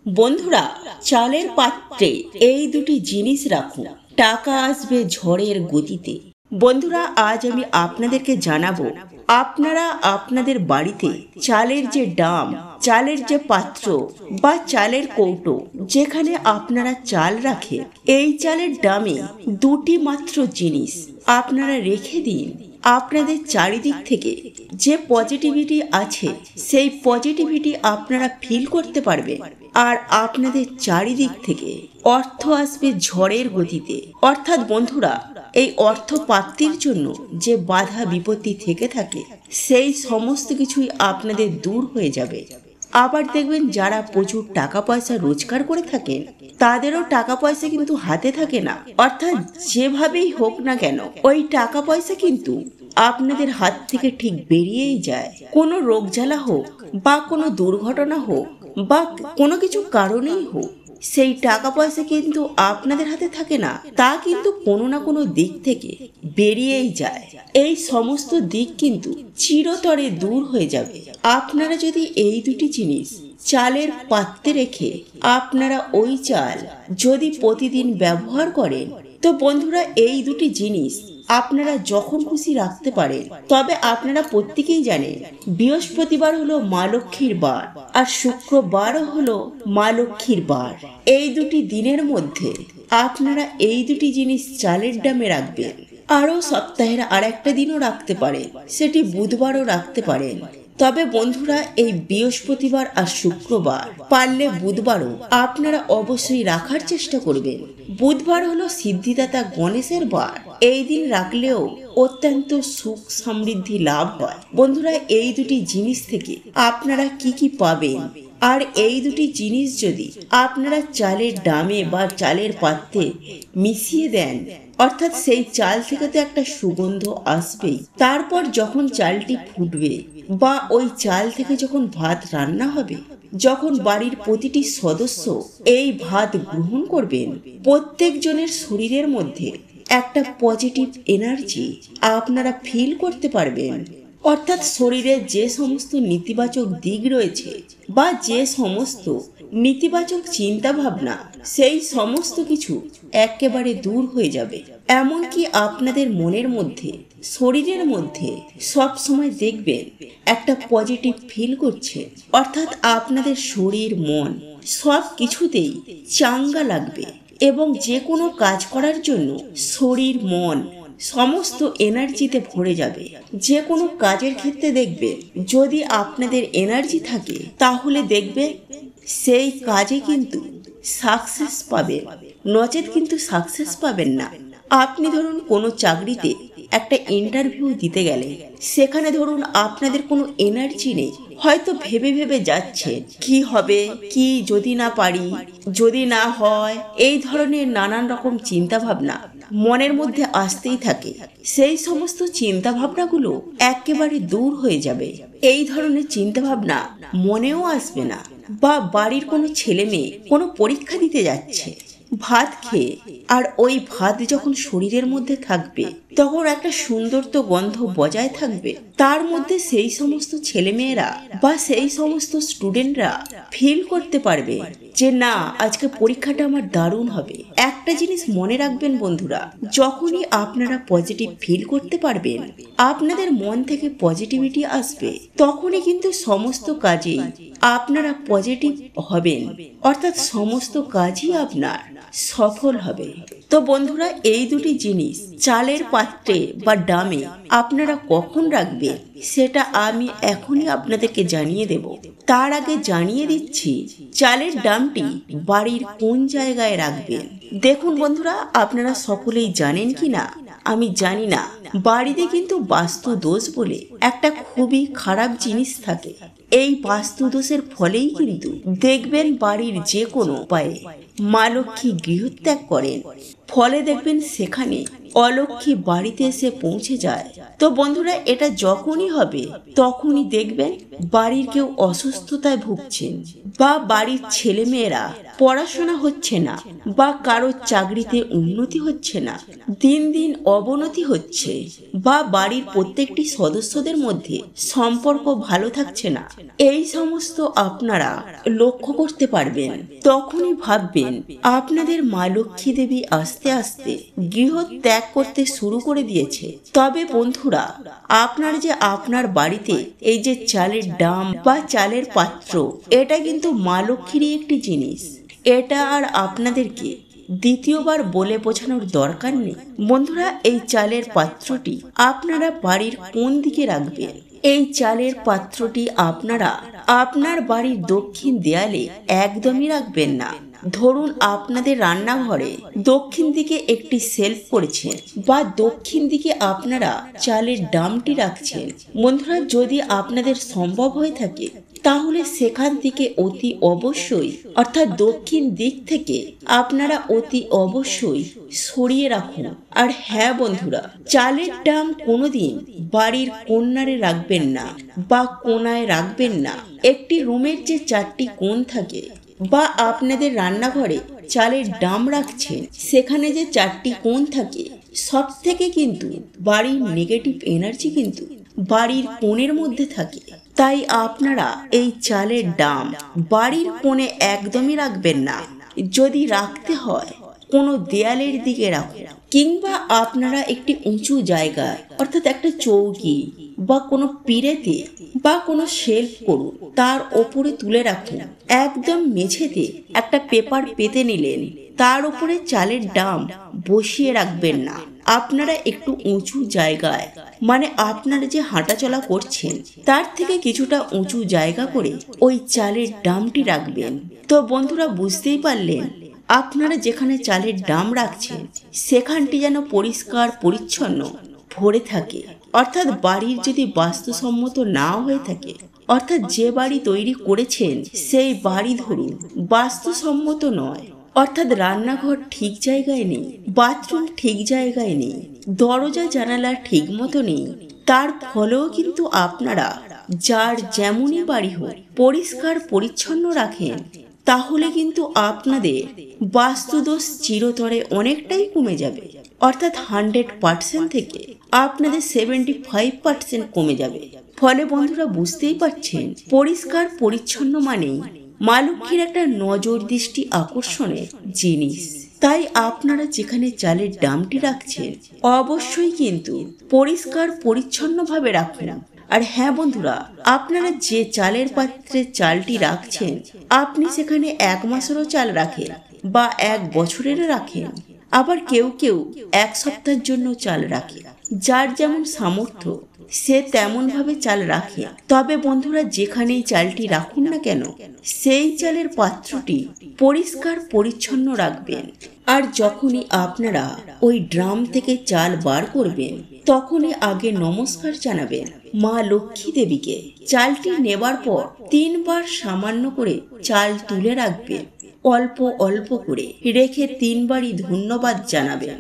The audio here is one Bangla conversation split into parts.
বন্ধুরা, চালের পাত্রে এই দুটি জিনিস রাখুন, টাকা আসবে ঝড়ের গতিতে। বন্ধুরা, আজ আমি আপনাদেরকে জানাবো, আপনারা আপনাদের বাড়িতে চালের যে ডাম, চালের যে পাত্র বা চালের কৌটো যেখানে আপনারা চাল রাখেন, এই চালের ডামে দুটি মাত্র জিনিস আপনারা রেখে দিন। আপনাদের চারিদিক থেকে যে পজিটিভিটি আছে সেই পজিটিভিটি আপনারা ফিল করতে পারবেন, আর আপনাদের চারিদিক থেকে অর্থ আসবে ঝড়ের গতিতে। অর্থাৎ বন্ধুরা, এই অর্থ প্রাপ্তির জন্য যে বাধা বিপত্তি থেকে থাকে সেই সমস্ত কিছুই আপনাদের দূর হয়ে যাবে। আবার দেখবেন, যারা প্রচুর টাকা পয়সা রোজগার করে থাকেন তাদেরও টাকা পয়সা কিন্তু হাতে থাকে না। অর্থাৎ যেভাবেই হোক না কেন, ওই টাকা পয়সা কিন্তু আপনাদের হাত থেকে ঠিক বেরিয়েই যায়। কোনো রোগ জ্বালা হোক বা কোনো দুর্ঘটনা হোক বা কোনো কিছু কারণেই হোক, সেই টাকা পয়সা কিন্তু আপনাদের হাতে থাকে না, তা কিন্তু কোনো না কোনো দিক থেকে বেরিয়েই যায়। এই সমস্ত দিক কিন্তু চিরতরে দূর হয়ে যাবে আপনারা যদি এই দুটি জিনিস চালের পাত্রে রেখে আপনারা ওই চাল যদি প্রতিদিন ব্যবহার করেন। তো বন্ধুরা, এই দুটি জিনিস আপনারা যখন খুশি রাখতে পারেন। তবে আপনারা প্রত্যেকেই জানেন, বৃহস্পতিবার হলো মা লক্ষ্মীর বার, আর শুক্রবারও হলো মা লক্ষ্মীর বার। এই দুটি দিনের মধ্যে আপনারা এই দুটি জিনিস চালের ডামে রাখবেন। আরও সপ্তাহের আর একটা দিনও রাখতে পারেন, সেটি বুধবারও রাখতে পারেন। তবে বন্ধুরা, এই বৃহস্পতিবার আর শুক্রবার, পারলে বুধবারও আপনারা অবশ্যই রাখার চেষ্টা করবেন। বুধবার হলো সিদ্ধিদাতা গণেশের বার। এই দিন রাখলেও অত্যন্ত সুখ সমৃদ্ধি লাভ হয়। বন্ধুরা, এই দুটি জিনিস থেকে আপনারা কি কি পাবেন, আর এই দুটি জিনিস যদি আপনারা চালের ডামে বা চালের পাত্রে মিশিয়ে দেন, অর্থাৎ সেই চাল থেকে তো একটা সুগন্ধ আসবেই। তারপর যখন চালটি ফুটবে বা ওই চাল থেকে যখন ভাত রান্না হবে, যখন বাড়ির প্রতিটি সদস্য এই ভাত গ্রহণ করবেন, প্রত্যেকজনের শরীরের মধ্যে একটা পজিটিভ এনার্জি আপনারা ফিল করতে পারবেন। অর্থাৎ শরীরে যে সমস্ত নেতিবাচক দিক রয়েছে বা যে সমস্ত নেতিবাচক চিন্তা ভাবনা, সেই সমস্ত কিছু একেবারে দূর হয়ে যাবে। এমনকি আপনাদের মনের মধ্যে, শরীরের মধ্যে সব সময় দেখবেন একটা পজিটিভ ফিল করছে। অর্থাৎ আপনাদের শরীর মন সব কিছুতেই চাঙ্গা লাগবে, এবং যে কোনো কাজ করার জন্য শরীর মন সমস্ত এনার্জিতে ভরে যাবে। যে কোনো কাজের ক্ষেত্রে দেখবে, যদি আপনাদের এনার্জি থাকে তাহলে দেখবে সেই কাজে কিন্তু সাকসেস পাবেন, নচেত কিন্তু সাকসেস পাবেন না। আপনি ধরুন কোনো চাকরিতে একটা ইন্টারভিউ দিতে গেলে, সেখানে ধরুন আপনাদের কোনো এনার্জি নেই, হয়তো ভেবে ভেবে যাচ্ছে কি হবে, কি যদি না পারি, যদি না হয়, এই ধরনের নানান রকম চিন্তা ভাবনা মনের মধ্যে আসতেই থাকে। সেই সমস্ত চিন্তা ভাবনাগুলো একেবারে দূর হয়ে যাবে। এই ধরনের চিন্তা ভাবনা মনেও আসবে না। বা বাড়ির কোনো ছেলে মেয়ে কোনো পরীক্ষা দিতে যাচ্ছে, ভাত খেয়ে, আর ওই ভাত যখন শরীরের মধ্যে থাকবে তখন একটা সুন্দর তো গন্ধ বজায় থাকবে। তার মধ্যে সেই সমস্ত ছেলেমেয়েরা বা সেই সমস্ত স্টুডেন্টরা ফিল করতে পারবে যে না, আজকে পরীক্ষাটা আমার দারুণ হবে। একটা জিনিস মনে রাখবেন বন্ধুরা, যখনই আপনারা পজিটিভ ফিল করতে পারবেন, আপনাদের মন থেকে পজিটিভিটি আসবে, তখনই কিন্তু সমস্ত কাজেই আপনারা পজিটিভ হবেন। অর্থাৎ সমস্ত কাজই আপনার সফল হবে। তো বন্ধুরা, এই দুটি জিনিস চালের পাত্রে বা ডামে আপনারা কখন রাখবেন সেটা আমি এখনই আপনাদেরকে জানিয়ে দেব। তার আগে জানিয়ে দিচ্ছি চালের ডামটি বাড়ির কোন জায়গায় রাখবেন। দেখুন বন্ধুরা, আপনারা সকলেই জানেন কি না আমি জানি না, বাড়িতে কিন্তু বাস্তু দোষ বলে একটা খুবই খারাপ জিনিস থাকে। এই বাস্তু দোষের ফলেই কিন্তু দেখবেন বাড়ির যে কোনো উপায়ে মা লক্ষ্মী গৃহত্যাগ করেন। ফলে দেখবেন সেখানে অলক্ষী বাড়িতে এসে পৌঁছে যায়। তো বন্ধুরা, এটা যখনই হবে তখনই দেখবেন বাড়ির কেউ অসুস্থতায় ভুগছেন, বা বাড়ির ছেলেমেয়েরা পড়াশোনা হচ্ছে না, বা কারোর চাকরিতে উন্নতি হচ্ছে না, দিন দিন অবনতি হচ্ছে, বা বাড়ির প্রত্যেকটি সদস্যদের মধ্যে সম্পর্ক ভালো থাকছে না, এই সমস্ত আপনারা লক্ষ্য করতে পারবেন। তখনই ভাববেন আপনাদের মা লক্ষ্মী দেবী আস্তে আস্তে গৃহ ত্যাগ করতে শুরু করে দিয়েছে। তবে বন্ধুরা, আপনার যে আপনার বাড়িতে এই যে চালের ডাম বা চালের পাত্র, এটা কিন্তু মা লক্ষ্মীরই একটি জিনিস। এটা আর আপনাদেরকে দ্বিতীয়বার বলে বোঝানোর দরকার নেই। বন্ধুরা, এই চালের পাত্রটি আপনারা বাড়ির কোন দিকে রাখবেন? এই চালের পাত্রটি আপনারা আপনার বাড়ির দক্ষিণ দেয়ালে একদমই রাখবেন না। ধরুন আপনাদের রান্নাঘরে দক্ষিণ দিকে একটি সেলফ করেছেন, বা দক্ষিণ দিকে আপনারা চালের ডামটি রাখছেন। বন্ধুরা, যদি আপনাদের সম্ভব হয়ে থাকে তাহলে সেখান থেকে অতি অবশ্যই, অর্থাৎ দক্ষিণ দিক থেকে আপনারা অতি অবশ্যই সরিয়ে রাখুন। আর হ্যাঁ বন্ধুরা, চালের ডাম কোনোদিন বাড়ির কোণারে রাখবেন না, বা কোণায় রাখবেন না। একটি রুমের যে 4টি কোণ থাকে, বা আপনাদের রান্নাঘরে চালের ডাম রাখছেন, সেখানে যে 4টি কোণ থাকে, সব থেকে কিন্তু বাড়ির নেগেটিভ এনার্জি কিন্তু বাড়ির কোণের মধ্যে থাকে। তাই আপনারা এই চালের ডাম বাড়ির কোণে একদমই রাখবেন না। যদি রাখতে হয় কোনো দেয়ালের দিকে রাখুন, কিংবা আপনারা একটি উঁচু জায়গায়, অর্থাৎ একটা চৌকি বা কোনো পিঁড়েতে বা কোনো শেলফ করুন, তার ওপরে তুলে রাখুন। একদম মেঝেতে একটা পেপার পেতে নিলেন, তার উপরে চালের ডাম বসিয়ে রাখবেন না। আপনারা একটু উঁচু জায়গায়, মানে আপনারা যে হাঁটাচলা করছেন তার থেকে কিছুটা উঁচু জায়গা করে ওই চালের ডামটি রাখবেন। তো বন্ধুরা, বুঝতেই পারলেন আপনারা যেখানে চালের ডাম রাখছেন সেখানটি যেন পরিষ্কার পরিচ্ছন্ন ভরে থাকে। অর্থাৎ বাড়ির যদি বাস্তুসম্মত না হয়ে থাকে, অর্থাৎ যে বাড়ি তৈরি করেছেন সেই বাড়ি ধরুন বাস্তুসম্মত নয়, অর্থাৎ রান্নাঘর ঠিক জায়গায় নেই, বাথরুম ঠিক জায়গায় নেই, দরজা জানালা ঠিক মতো নেই, তার ফলেও কিন্তু আপনারা যার যেমনই বাড়ি হোক পরিষ্কার পরিচ্ছন্ন রাখেন, তাহলে কিন্তু আপনাদের বাস্তুদোষ চিরতরে অনেকটাই কমে যাবে। অর্থাৎ 100% থেকে আপনাদের 75% কমে যাবে। ফলে বন্ধুরা, বুঝতেই পারছেন পরিষ্কার পরিচ্ছন্ন মানেই মা লক্ষ্মীর একটা নজর দৃষ্টি আকর্ষণের জিনিস। তাই আপনারা যেখানে চালের ডামটি রাখছেন অবশ্যই কিন্তু পরিষ্কার পরিচ্ছন্নভাবে রাখুন। আর হ্যাঁ বন্ধুরা, আপনারা যে চালের পাত্রে চালটি রাখছেন, আপনি সেখানে 1 মাসেরও চাল রাখেন, বা 1 বছরেরও রাখেন, আবার কেউ কেউ 1 সপ্তাহের জন্য চাল রাখে। যার যেমন সামর্থ্য সে তেমন ভাবে চাল রাখে। তবে বন্ধুরা, যেখানেই চালটি রাখুন না কেন, সেই চালের পাত্রটি পরিষ্কার পরিচ্ছন্ন রাখবেন। আর যখনই আপনারা ওই ড্রাম থেকে চাল বার করবেন, তখনই আগে নমস্কার জানাবেন মা লক্ষ্মী দেবীকে। চালটি নেবার পর 3 বার সামান্য করে চাল তুলে রাখবেন, অল্প অল্প করে রেখে 3 বারই ধন্যবাদ জানাবেন।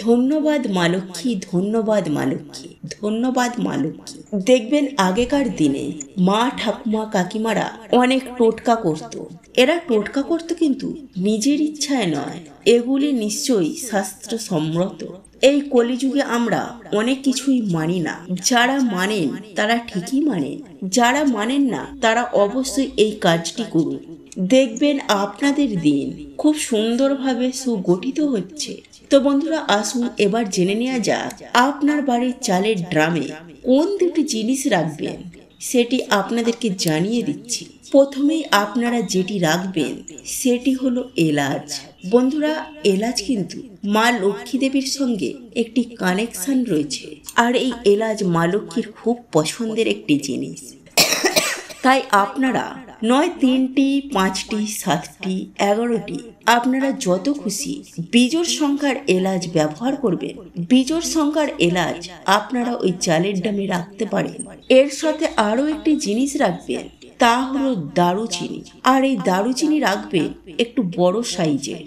ধন্যবাদ মা লক্ষ্মী, ধন্যবাদ মা লক্ষ্মী, ধন্যবাদ মা লক্ষ্মী। দেখবেন আগেকার দিনে মা ঠাকুমা কাকিমারা অনেক টোটকা করত। এরা টোটকা করত কিন্তু নিজের ইচ্ছায় নয়, এগুলি নিশ্চয়ই শাস্ত্র সম্মত। এই কলিযুগে আমরা অনেক কিছুই মানি না। যারা মানেন তারা ঠিকই মানেন, যারা মানেন না তারা অবশ্যই এই কাজটি করুন। দেখবেন আপনাদের দিন খুব সুন্দরভাবে সুগঠিত হচ্ছে। তো বন্ধুরা, আসুন এবার জেনে নেওয়া যাক আপনার বাড়ির চালের ড্রামে কোন 2টি জিনিস রাখবেন, সেটি আপনাদেরকে জানিয়ে দিচ্ছি। প্রথমেই আপনারা যেটি রাখবেন সেটি হলো এলাচ। বন্ধুরা, এলাচ কিন্তু মা লক্ষ্মী দেবীর সঙ্গে একটি কানেকশন রয়েছে, আর এই এলাচ মা লক্ষ্মীর খুব পছন্দের একটি জিনিস। তাই আপনারা নয় 3টি, 5টি, 7টি, 11টি, আপনারা যত খুশি বিজোড় সংখ্যার এলাচ ব্যবহার করবেন। বিজোড় সংখ্যার এলাচ আপনারা ওই চালের ডামে রাখতে পারেন। এর সাথে আরো একটি জিনিস রাখবেন, তা হলো দারুচিনি। আর এই দারুচিনি রাখবেন একটু বড় সাইজের,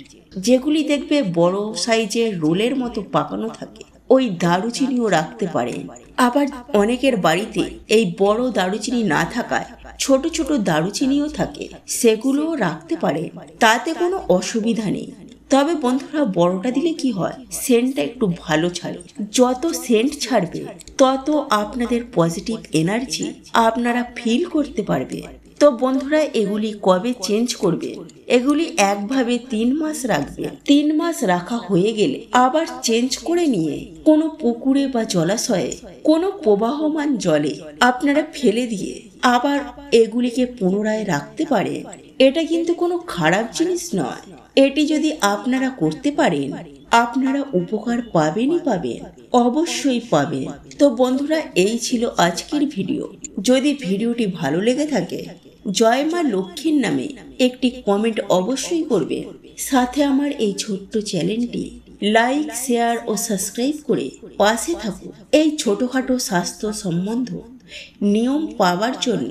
যেগুলি দেখবে বড় সাইজের রোলের মতো পাকানো থাকে। ওই দারুচিনিও রাখতে পারেন। আবার অনেকের বাড়িতে এই বড় দারুচিনি না থাকায় ছোট ছোট দারুচিনিও থাকে, সেগুলোও রাখতে পারেন, তাতে কোনো অসুবিধা নেই। তবে বন্ধুরা, বড়টা দিলে কি হয়, সেন্টটা একটু ভালো ছাড়ে। যত সেন্ট ছাড়বে তত আপনাদের পজিটিভ এনার্জি আপনারা ফিল করতে পারবে। তো বন্ধুরা, এগুলি কবে চেঞ্জ করবে? এগুলি একভাবে 3 মাস রাখবে। 3 মাস রাখা হয়ে গেলে আবার চেঞ্জ করে নিয়ে কোনো পুকুরে বা জলাশয়ে কোনো প্রবাহমান জলে আপনারা ফেলে দিয়ে আবার এগুলিকে পুনরায় রাখতে পারেন। এটা কিন্তু কোনো খারাপ জিনিস নয়। এটি যদি আপনারা করতে পারেন, আপনারা উপকার পাবেনই পাবেন, অবশ্যই পাবেন। তো বন্ধুরা, এই ছিল আজকের ভিডিও। যদি ভিডিওটি ভালো লেগে থাকে, জয় মা লক্ষ্মীর নামে একটি কমেন্ট অবশ্যই করবে। সাথে আমার এই ছোট্ট চ্যানেলটি লাইক, শেয়ার ও সাবস্ক্রাইব করে পাশে থাকুন এই ছোটখাটো স্বাস্থ্য সম্বন্ধ নিয়ম পাওয়ার জন্য।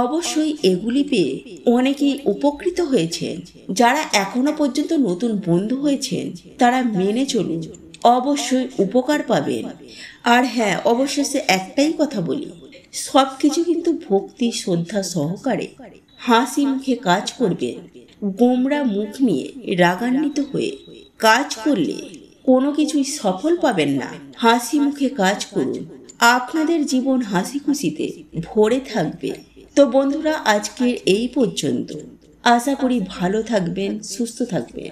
অবশ্যই এগুলি পেয়ে অনেকেই উপকৃত হয়েছেন। যারা এখনো পর্যন্ত নতুন বন্ধু হয়েছেন তারা মেনে চলুন, অবশ্যই উপকার পাবেন। আর হ্যাঁ, অবশেষে একটাই কথা বলি, সবকিছু কিন্তু ভক্তি শ্রদ্ধা সহকারে হাসি মুখে কাজ করবেন। গোমরা মুখ নিয়ে রাগান্বিত হয়ে কাজ করলে কোনো কিছুই সফল পাবেন না। হাসি মুখে কাজ করুন, আপনাদের জীবন হাসি খুশিতে ভরে থাকবে। তো বন্ধুরা, আজকের এই পর্যন্ত। আশা করি ভালো থাকবেন, সুস্থ থাকবেন।